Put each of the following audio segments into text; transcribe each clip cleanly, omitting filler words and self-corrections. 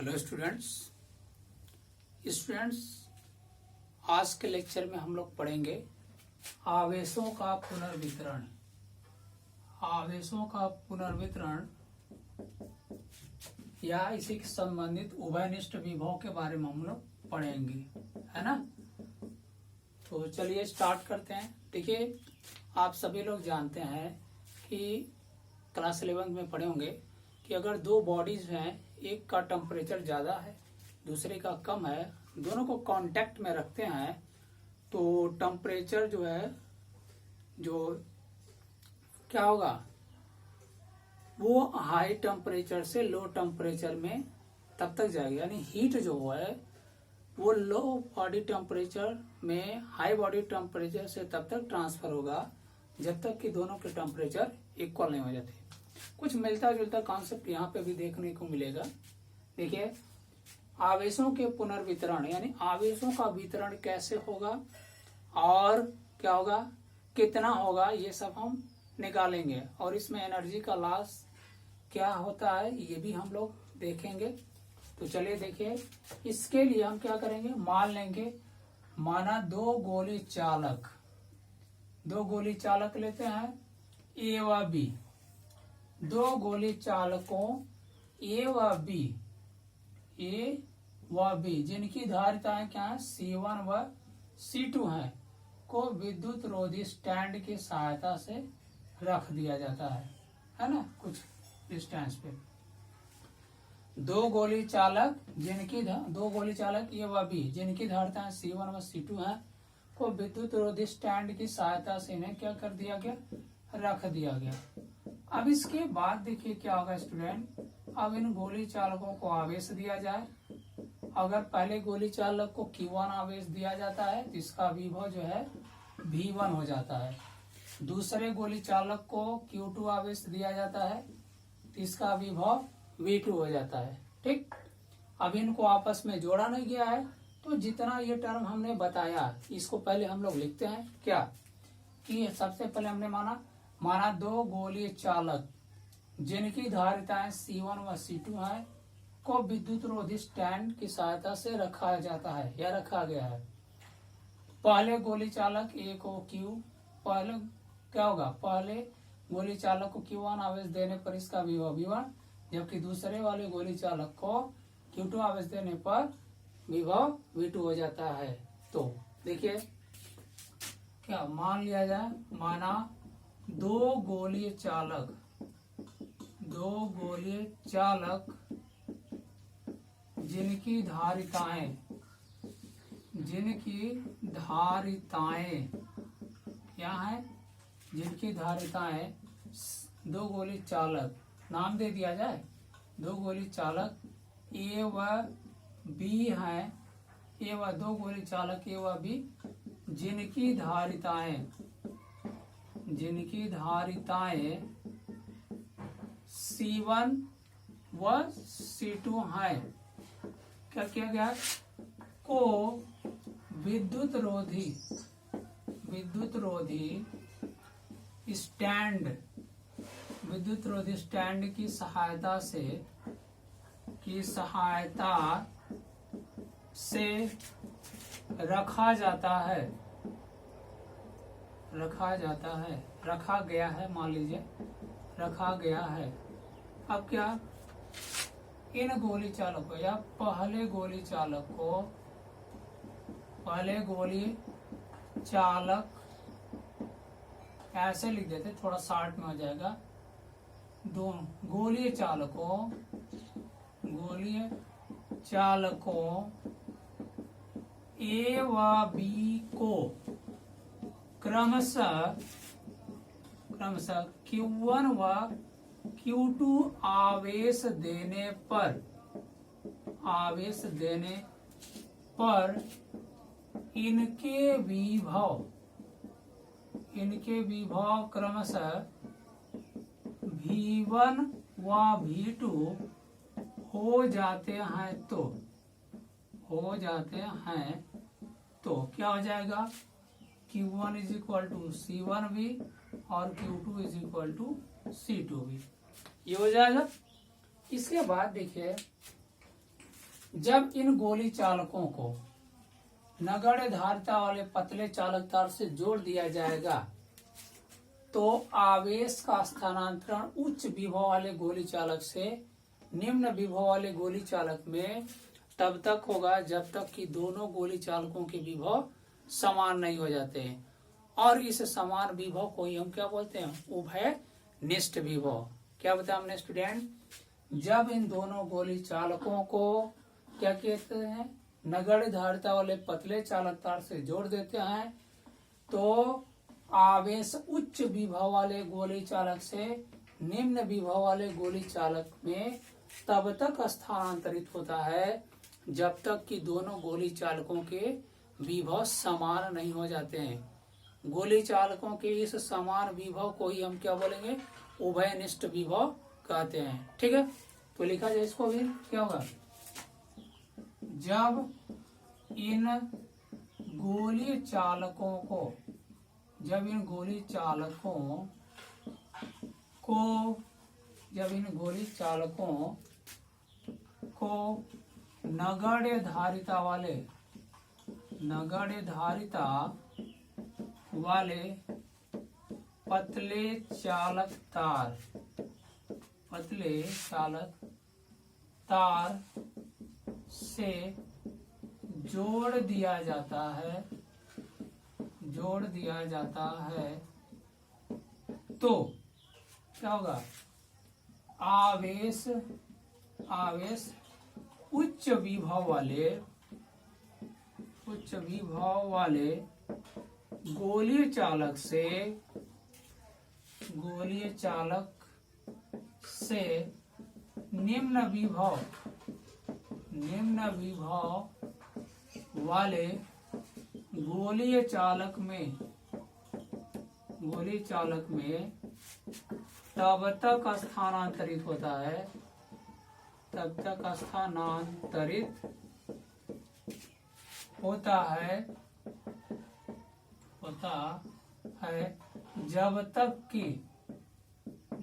Hello students, आज के lecture में हम लोग पढ़ेंगे आवेशों का पुनर्वितरण। आवेशों का पुनर्वितरण या इसी के संबंधित उभयनिष्ठ विभव के बारे में हम लोग पढ़ेंगे, है ना। तो चलिए स्टार्ट करते हैं। देखिए, आप सभी लोग जानते हैं कि क्लास 11 में पढ़े होंगे कि अगर दो बॉडीज हैं, एक का टेम्परेचर ज़्यादा है दूसरे का कम है, दोनों को कांटेक्ट में रखते हैं तो टेम्परेचर जो है जो क्या होगा, वो हाई टेम्परेचर से लो टेम्परेचर में तब तक जाएगी। यानी हीट जो है वो लो बॉडी टेम्परेचर में हाई बॉडी टेम्परेचर से तब तक ट्रांसफर होगा जब तक कि दोनों के टेम्परेचर इक्वल नहीं हो जाते। कुछ मिलता जुलता कॉन्सेप्ट यहाँ पे भी देखने को मिलेगा। देखिए, आवेशों के पुनर्वितरण यानी आवेशों का वितरण कैसे होगा और क्या होगा, कितना होगा, ये सब हम निकालेंगे और इसमें एनर्जी का लॉस क्या होता है ये भी हम लोग देखेंगे। तो चलिए देखिए, इसके लिए हम क्या करेंगे, मान लेंगे, माना दो गोली चालक लेते हैं ए व बी। दो गोली चालकों ए व बी जिनकी धारिताएं क्या है, C1 व C2 हैं, को विद्युत रोधी स्टैंड की सहायता से रख दिया जाता है ना, कुछ डिस्टेंस पे। दो गोली चालक ए व बी जिनकी धारिताएं C1 व C2 हैं, को विद्युत रोधी स्टैंड की सहायता से इन्हें क्या कर दिया गया, रख दिया गया। अब इसके बाद देखिए क्या होगा स्टूडेंट, अब इन गोली चालकों को आवेश दिया जाए। अगर पहले गोली चालक को Q1 आवेश दिया जाता है तो इसका विभव जो है V1 हो जाता है। दूसरे गोली चालक को Q2 आवेश दिया जाता है तो इसका विभव V2 हो जाता है। ठीक, अब इनको आपस में जोड़ा नहीं गया है तो जितना ये टर्म हमने बताया इसको पहले हम लोग लिखते हैं क्या, कि सबसे पहले हमने माना दो गोली चालक जिनकी धारिताएं C1 व C2 हैं, को विद्युत रोधी स्टैंड की सहायता से रखा जाता है या रखा गया है। पहले गोली चालक A को पहले क्या होगा, पहले गोली चालक को Q1 आवेश देने पर इसका विभव V1, जबकि दूसरे वाले गोली चालक को Q2 आवेश देने पर विभव V2 हो जाता है। तो देखिए क्या मान लिया जाए, माना दो गोली चालक जिनकी धारिताएं क्या है, जिनकी धारिताएं दो गोली चालक, नाम दे दिया जाए, दो गोली चालक ए व बी हैं, दो गोली चालक ए व बी जिनकी धारिताएं C1 व C2 हैं, क्या किया गया, को विद्युत रोधी स्टैंड की सहायता से रखा गया है, मान लीजिए रखा गया है। अब क्या, इन गोली चालकों या पहले गोली चालक ऐसे लिख देते, थोड़ा शार्ट में हो जाएगा, दोनों गोली चालकों ए व बी को क्रमशः Q1 व Q2 आवेश देने पर इनके विभव क्रमशः V1 व V2 हो जाते हैं तो क्या हो जाएगा, Q1 is equal to C1V और Q2 is equal to C2V, ये हो जाएगा। इसके बाद देखिए जब इन गोली चालकों को नगण्य धारिता वाले पतले चालक तार से जोड़ दिया जाएगा तो आवेश का स्थानांतरण उच्च विभव वाले गोली चालक से निम्न विभव वाले गोली चालक में तब तक होगा जब तक कि दोनों गोली चालकों के विभव समान नहीं हो जाते हैं। और इस समान विभव को ही हम क्या बोलते हैं? उभय निष्ठ विभव। क्या बताया हमने स्टूडेंट? जब इन दोनों गोली चालकों को क्या कहते हैं? नगण्य धारिता वाले पतले चालक तार से जोड़ देते हैं तो आवेश उच्च विभव वाले गोली चालक से निम्न विभव वाले गोली चालक में तब तक स्थानांतरित होता है जब तक कि दोनों गोली चालकों के विभव समान नहीं हो जाते हैं। गोली चालकों के इस समान विभव को ही हम क्या बोलेंगे? उभयनिष्ठ विभव कहते हैं। ठीक है, तो लिखा जाए इसको भी। क्या होगा? जब इन गोली चालकों को नगण्य धारिता वाले पतले चालक तार से जोड़ दिया जाता है तो क्या होगा? आवेश उच्च विभव वाले गोली चालक से निम्न विभव वाले गोली चालक में तब तक स्थानांतरित होता है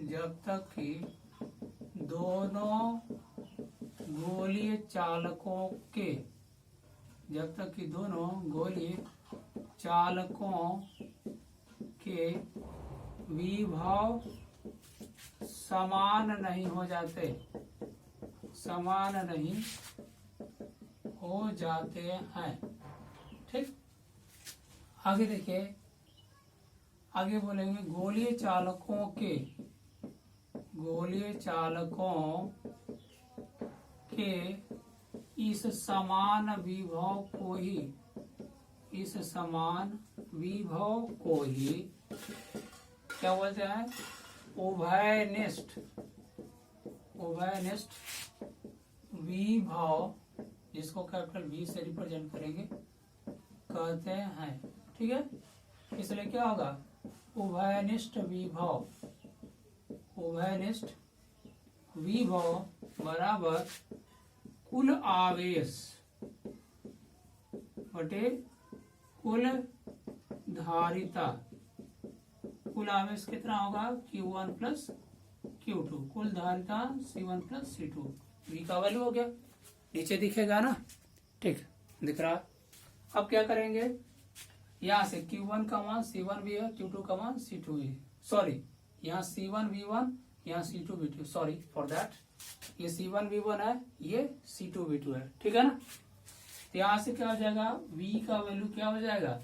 जब तक कि दोनों गोली चालकों के विभव समान नहीं हो जाते हैं। ठीक, आगे देखिए, आगे बोलेंगे गोली चालकों के इस समान विभव को ही क्या बोलते हैं? उभयनिष्ठ विभव, जिसको कैपिटल V से रिप्रेजेंट करेंगे, कहते हैं। ठीक है, इसलिए क्या होगा? उभयनिष्ठ विभव बराबर कुल आवेश बटे कुल धारिता। कुल आवेश कितना होगा? Q1 plus Q2। कुल धारिता C1 प्लस C2। V का वैल्यू हो गया, नीचे दिखेगा ना? ठीक, दिख रहा। अब क्या करेंगे? यहाँ से Q1 का मान C1 भी है, Q2 का मान C2 भी है। सॉरी, यहाँ C1 V1, यहाँ C2 V2। Sorry for that, ये C1 V1 है, ये C2 V2 है। ठीक है ना? तो यहाँ से क्या हो जाएगा? V का वैल्यू क्या हो जाएगा?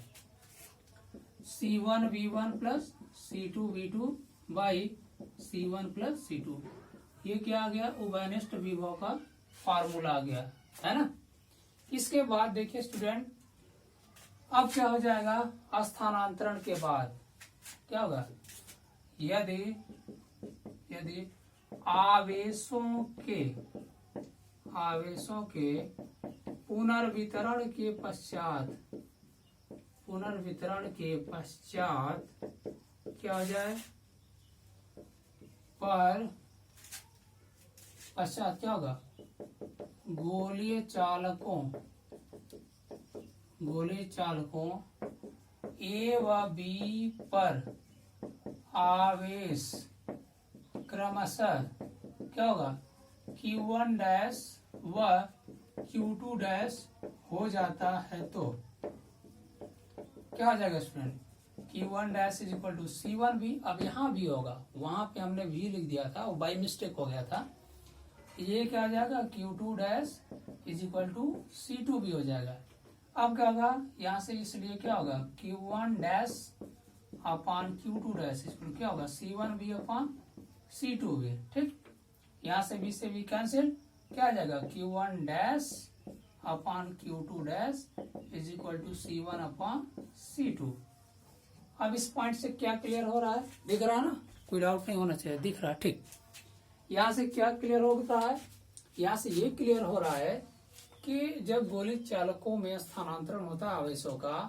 C1 V1 plus C2 V2 by C1 plus C2। ये क्या आ गया? उभयनिष्ठ विभव का फार्मूला आ गया, है ना? इसके बाद देखिए स्टूडेंट, अब क्या हो जाएगा? स्थानांतरण के बाद क्या होगा? यदि आवेशों के पुनर्वितरण के पश्चात क्या हो जाए? पश्चात क्या होगा? गोलीय चालकों A व B पर आवेश क्रमशः क्या होगा? Q1 डैश व Q2 डैश हो जाता है तो क्या हो जाएगा student? Q1 dash is equal to C1V। अब यहाँ भी होगा, वहां पे हमने V लिख दिया था, वो बाई मिस्टेक हो गया था। ये क्या हो जाएगा? Q2 dash is equal to C2V हो जाएगा। अब क्या होगा यहाँ से, इसलिए क्या होगा? Q1 dash upon Q2 dash equal क्या होगा? C1V upon C2V। ठीक, यहाँ से V से V कैंसिल, क्या आ जाएगा? Q1 dash upon Q2 dash is equal to C1 upon C2। अब इस पॉइंट से क्या क्लियर हो रहा है? दिख रहा है ना? कोई डाउट नहीं होना चाहिए, दिख रहा है। ठीक, यहाँ से क्या क्लियर हो रहा है? यहाँ से ये क्लियर हो रहा है कि जब गोली चालकों में स्थानांतरण होता है आवेशों का,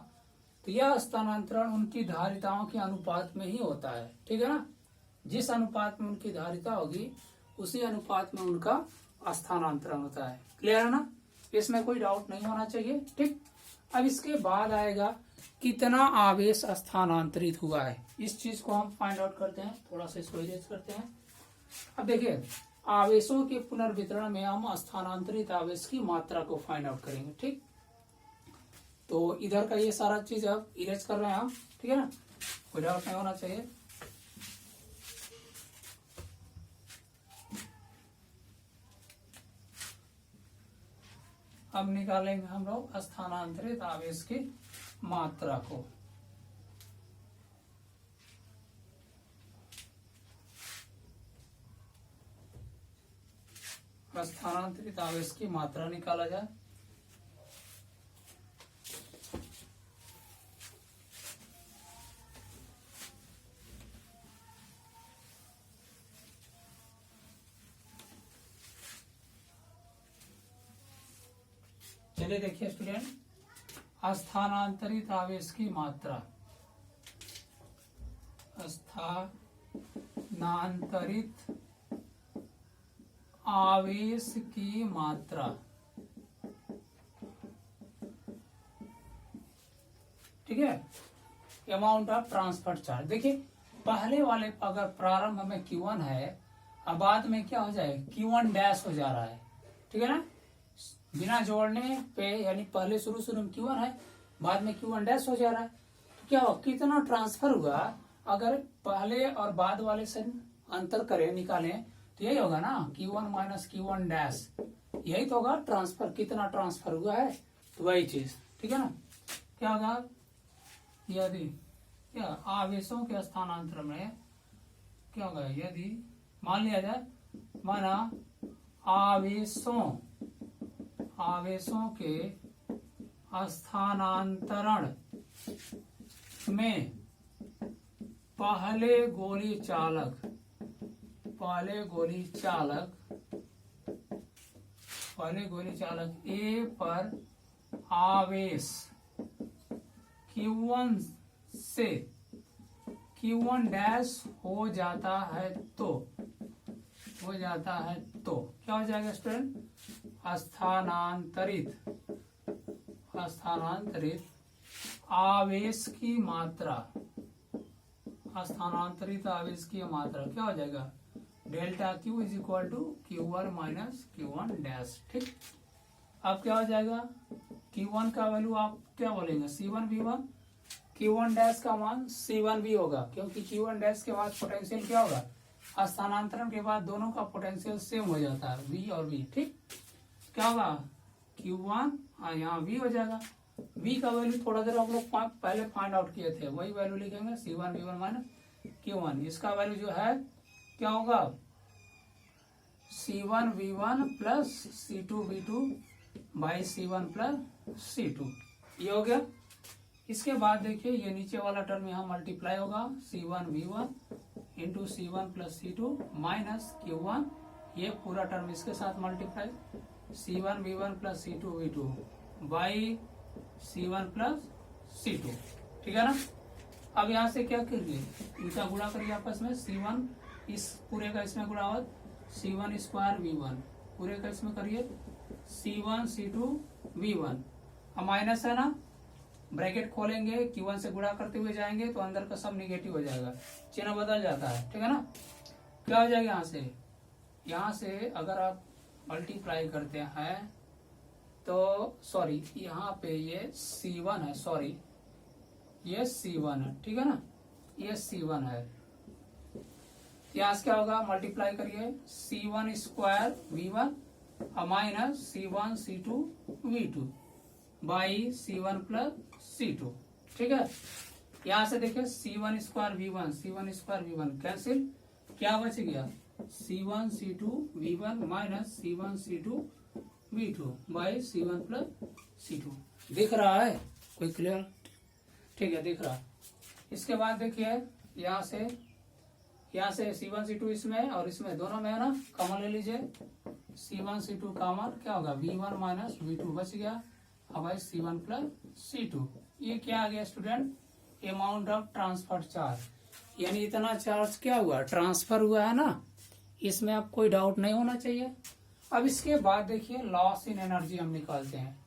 तो यह स्थानांतरण उनकी धारिताओं के अनुपात में ही होता है। ठीक है ना? जिस अनुपात में उनकी धारिता होगी उसी अनुपात में उनका स्थानांतरण होता है। क्लियर है ना? इसमें कोई डाउट नहीं होना चाहिए। ठीक, अब इसके बाद आएगा कितना आवेश स्थानांतरित हुआ है। इस चीज को हम फाइंड आउट करते हैं, थोड़ा सा इसको इरेज करते हैं। अब देखिए, आवेशों के पुनर्वितरण में हम स्थानांतरित आवेश की मात्रा को फाइंड आउट करेंगे। ठीक, तो इधर का ये सारा चीज अब इरेज कर रहे हैं हम। ठीक है ना? कोई डाउट नहीं होना चाहिए। अब निकालेंगे हम लोग स्थानांतरित आवेश की मात्रा को। स्थानांतरित आवेश की मात्रा निकाला जाए। चलिए देखिए स्टूडेंट, स्थानांतरित आवेश की मात्रा, स्थानांतरित आवेश की मात्रा, ठीक है, अमाउंट ऑफ ट्रांसफर चार्ज। देखिए, पहले वाले अगर प्रारंभ में Q1 है, अब बाद में क्या हो जाए? Q1 डैश हो जा रहा है। ठीक है ना? बिना जोड़ने पे, यानी पहले शुरू में Q1 है, बाद में Q1 डैश हो जा रहा है। तो क्या हो, कितना ट्रांसफर हुआ? अगर पहले और बाद वाले से अंतर करें, निकालें, तो यही होगा ना, Q1 माइनस Q1 डैश। यही तो होगा ट्रांसफर, कितना ट्रांसफर हुआ है, तो वही चीज। ठीक है ना? क्या होगा? यदि क्या आवेशों के स्थानांतरण में क्या होगा? यदि मान लिया जाए, माना आवेशों के स्थानांतरण में पहले गोली चालक ए पर आवेश Q1 से Q1 डैश हो जाता है तो क्या हो जाएगा स्टूडेंट? स्थानांतरित आवेश की मात्रा, क्या हो जाएगा? Delta Q is equal to Q1 minus Q1 dash. ठीक, अब क्या हो जाएगा? Q1 का वैल्यू आप क्या बोलेंगे? C1V1। Q1 डैश का मान C1V होगा, क्योंकि Q1 डैश के बाद पोटेंशियल क्या होगा? स्थानांतरण के बाद दोनों का पोटेंशियल सेम हो जाता है, V और V। ठीक, क्या होगा? Q1 यहाँ V हो जाएगा। V का वैल्यू थोड़ा देर हम लोग पहले फाइंड आउट किए थे, वही वैल्यू लिखेंगे, C1V1 माइनस Q1। इसका वैल्यू जो है क्या होगा? C1V1 plus C2V2 by C1 plus C2। ये हो गया। इसके बाद देखिए, ये नीचे वाला टर्म यहाँ मल्टीप्लाई होगा, C1V1 into C1 plus C2 minus Q1, ये पूरा टर्म इसके साथ multiply, C1V1 plus C2V2 by C1 plus C2। ठीक है ना? अब यहाँ से क्या करिए? इनका गुणा करिए आपस में। C1 इस पूरे का इसमें गुणा हो, C1 स्क्वायर V1 पूरे का इसमें करिए, C1 C2 V1। अब माइनस है ना, ब्रैकेट खोलेंगे, Q1 से गुणा करते हुए जाएंगे तो अंदर का सब निगेटिव हो जाएगा, चिन्ह बदल जाता है। ठीक है ना? क्या हो जाएगा? यहाँ से अगर आप मल्टीप्लाई करते हैं तो सॉरी यहाँ पे ये C1 है, सॉरी ये C1 है, ठीक है ना, ये C1 है। यहाँ से क्या होगा, मल्टीप्लाई करिए C1 square V1 minus C1 C2 V2 by C1 plus C2, ठीक है। यहाँ से देखिए C1 square V1 C1 square V1 cancel, क्या बच गया C1 C2 V1 minus C1 C2 V2 by C1 plus C2। दिख रहा है कोई क्लियर, ठीक है दिख रहा है। इसके बाद देखिए यहाँ से C1 C2 इसमें और इसमें दोनों में है ना, कॉमन ले लीजिए C1 C2 कॉमन, क्या होगा V1 माइनस V2 बच गया, अब है C1 प्लस C2। ये क्या आ गया student, amount of transfer charge, यानी इतना चार्ज क्या हुआ, ट्रांसफर हुआ है ना, इसमें अब कोई डाउट नहीं होना चाहिए। अब इसके बाद देखिए लॉस इन एनर्जी हम निकालते हैं,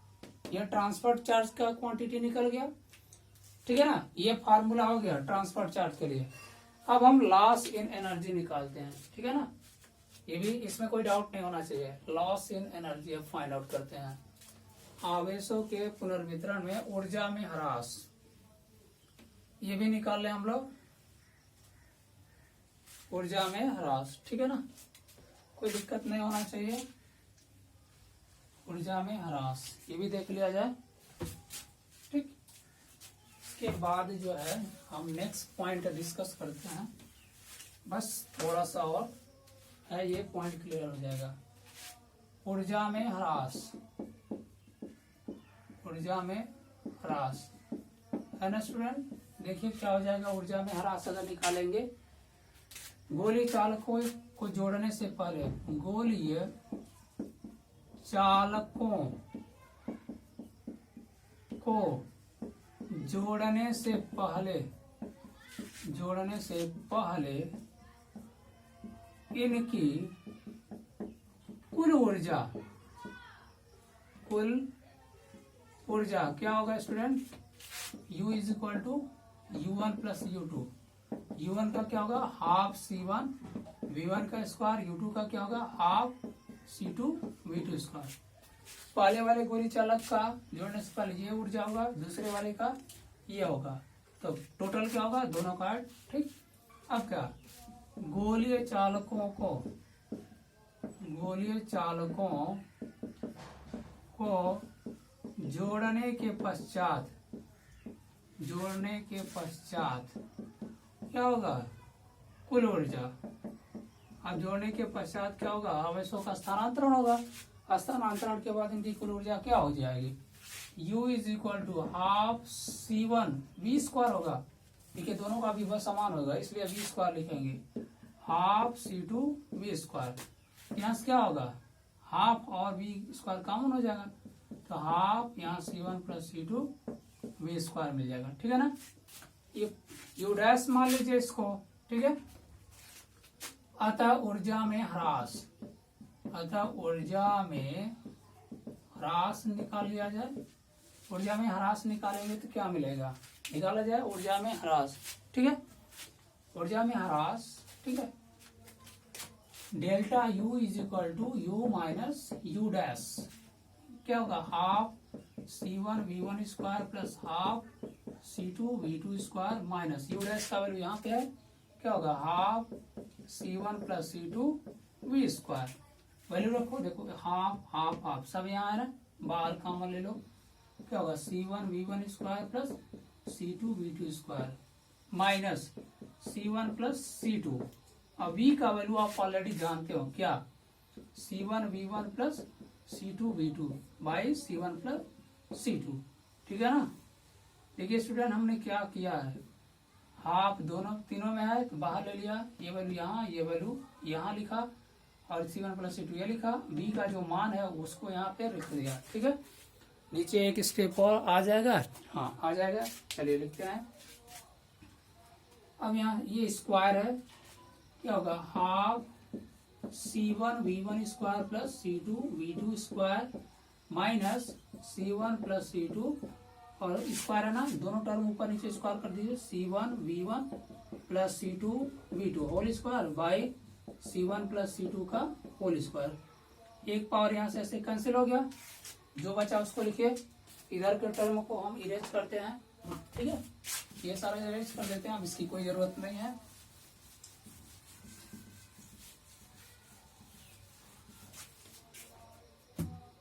ये ट्रांसफर चार्ज का क्वांटिटी निकल गया, ठीक है ना, ये फार्मूला हो गया ट्रांसफर चार्ज के लिए। अब हम लॉस इन एनर्जी निकालते हैं, ठीक है ना, ये भी इसमें कोई डाउट नहीं होना चाहिए। लॉस इन एनर्जी अब फाइंड आउट करते हैं। आवेशों के पुनर्वितरण में ऊर्जा में ह्रास, ये भी निकाल लें हम लोग, ऊर्जा में ह्रास, ठीक है ना, कोई दिक्कत नहीं होना चाहिए। ऊर्जा में ह्रास ये भी देख लिया जाए, ठीक। इसके बाद जो है हम नेक्स्ट पॉइंट डिस्कस करते हैं, बस थोड़ा सा और है, ये पॉइंट क्लियर हो जाएगा। ऊर्जा में ह्रास, ऊर्जा में ह्रास है ना स्टूडेंट। देखिए क्या हो जाएगा, ऊर्जा में ह्रास अगर निकालेंगे, गोलीय चालकों को जोड़ने से पहले, गोलीय चालकों को जोड़ने से पहले इनकी कुल ऊर्जा क्या होगा student, U is equal to U1 plus U2। U1 का क्या होगा हाफ C1 V1 का स्क्वायर, U2 का क्या होगा हाफ C2 V2 स्क्वायर। पहले वाले गोली चालक का जोड़ने से पहले ये ऊर्जा होगा, दूसरे वाले का ये होगा, तो टोटल क्या होगा दोनों का, ठीक। अब क्या, गोलीय चालकों को जोड़ने के पश्चात क्या होगा, कुल ऊर्जा। अब जोड़ने के पश्चात क्या होगा, आवेशों का स्थानांतरण होगा, स्थानांतरण के बाद इनकी कुल ऊर्जा क्या हो जाएगी, U is equal to half C1 V square होगा, देखिए दोनों का विभव समान होगा इसलिए V स्क्वायर लिखेंगे, हाफ C2 V स्क्वायर। यहाँ से क्या होगा, हाफ और V स्क्वायर कॉमन हो जाएगा, तो हाफ यहाँ C1 plus C2 V square मिल जाएगा, ठीक है ना। ये U डैश मान लीजिए इसको, ठीक है। अतः ऊर्जा में ह्रास निकाल लिया जाए। ऊर्जा में ह्रास निकालेंगे तो क्या मिलेगा, निकाला जाए ऊर्जा में ह्रास, ठीक है, ऊर्जा में ह्रास, ठीक है। Delta U is equal to U minus U dash, क्या होगा half C1 V1 square plus half C2 V2 square minus U dash का वैल्यू यहाँ पे है, क्या होगा half C1 plus C2 V square. Value रखो, देखो हाफ हाफ हाफ सब यहाँ है ना, बाहर कॉमन ले लो, क्या होगा C1 V1 square plus C2 V2 square minus C1 plus C2। अब V का वैल्यू आप ऑलरेडी जानते हो, क्या C1 V1 plus C2 V2 by C1 plus C2, ठीक है ना। देखिए स्टूडेंट हमने क्या किया है, हाफ दोनों तीनों में है तो बाहर ले लिया, ये वैल्यू यहाँ, ये वैल्यू यहाँ लिखा और C1 प्लस C2 ये लिखा, B का जो मान है उसको यहाँ पे लिख दिया, ठीक है। नीचे एक स्टेप और आ जाएगा, हाँ आ जाएगा, चलिए लिखते हैं। अब यहाँ ये स्क्वायर है, क्या होगा half C1 V1 square plus C2 V2 square minus C1 plus C2 और स्क्वायर है ना, दोनों टर्म ऊपर नीचे स्क्वायर कर दीजिए, C1 V1 plus C2 V2 whole square by C1 plus C2 का होल स्क्वायर। एक पावर यहाँ से ऐसे कैंसिल हो गया, जो बचा उसको लिखिए। इधर के टर्म को हम इरेज करते हैं, ठीक है, ये सारा इरेज कर देते हैं, अब इसकी कोई जरूरत नहीं है।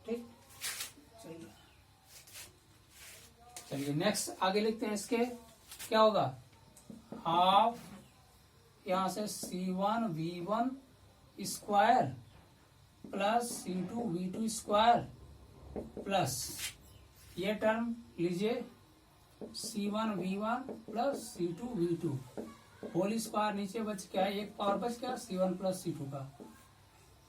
ठीक, चलिए नेक्स्ट आगे लिखते हैं। इसके क्या होगा, हाफ यहां से C1V1 square plus C2V2 square plus ये टर्म लीजिए C1V1 plus C2V2 whole square, नीचे बच क्या है, एक पावर बच गया C1 प्लस C2 का।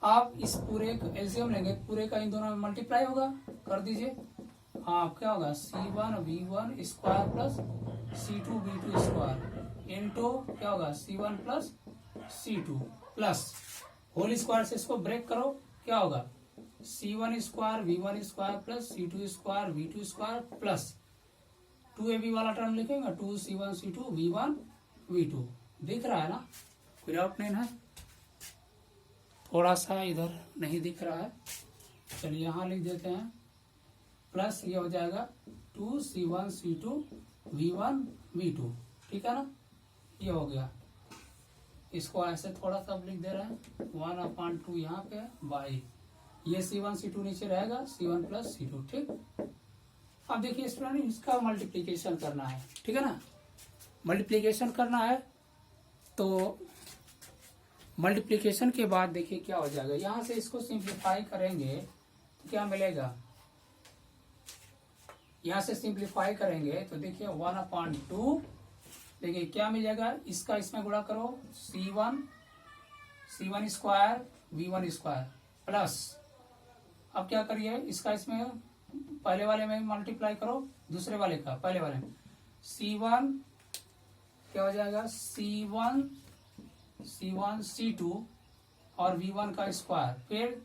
आप इस पूरे का एलसीएम लेंगे, पूरे का इन दोनों में मल्टीप्लाई होगा, कर दीजिए। हाँ क्या होगा, C1V1 square plus C2V2 square into क्या होगा C1 plus C2 plus whole square से इसको ब्रेक करो, क्या होगा C1 square V1 square plus C2 square V2 square plus 2AB वाला टर्म लिखेंगे 2C1 C2 V1 V2। दिख रहा है ना, कोई डाउट नहीं है, थोड़ा सा इधर नहीं दिख रहा है, चलिए यहाँ लिख देते हैं, प्लस ये हो जाएगा 2C1 C2 V1 V2, ठीक है ना, ये हो गया। इसको ऐसे थोड़ा सा लिख दे रहे हैं 1/2 यहाँ पे बाई ये C1 C2 नीचे रहेगा C1 प्लस C2, ठीक। अब देखिए स्टूडेंट इसका मल्टीप्लीकेशन करना है, ठीक है ना, मल्टीप्लीकेशन करना है तो मल्टीप्लीकेशन के बाद देखिए क्या हो जाएगा, यहां से इसको सिंप्लीफाई करेंगे तो क्या मिलेगा, यहां से सिंप्लीफाई करेंगे तो देखिए 1/2, देखिए क्या मिल जाएगा, इसका इसमें गुणा करो C1 square V1 square plus, अब क्या करिए इसका इसमें पहले वाले में मल्टीप्लाई करो, दूसरे वाले का पहले वाले में C1 क्या हो जाएगा C1 C2 और V1 का स्क्वायर, फिर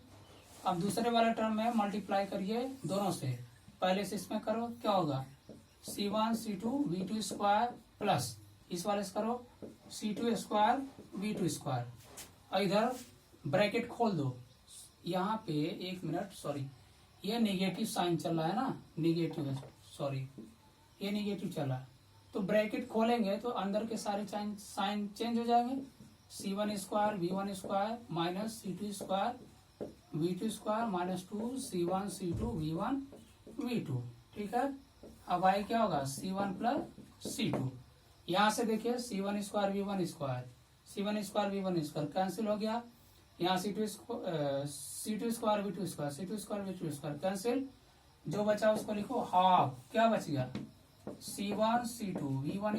अब दूसरे वाले टर्म में मल्टीप्लाई करिए दोनों से, पहले से इसमें करो क्या होगा C1 C2 V2 square plus इस वाले से करो C2 स्क्वायर V2 स्क्वायर, और इधर ब्रैकेट खोल दो। यहाँ पे एक मिनट, सॉरी ये नेगेटिव साइन चल रहा है ना, नेगेटिव है, सॉरी ये नेगेटिव चल रहा है, तो ब्रैकेट खोलेंगे तो अंदर के सारे साइन चेंज हो जाएंगे, C1 square V1 square minus C2 square V2 square minus 2C1 C2 V1 V2, ठीक है। अब आई क्या होगा C1 प्लस C2, यहाँ से देखिए C1 square V1 square C1 square V1 square cancel हो गया, यहाँ C2 square V2 square C2 square V2 square cancel, जो बचा उसको लिखो हाफ, क्या बच गया C1 C2 V1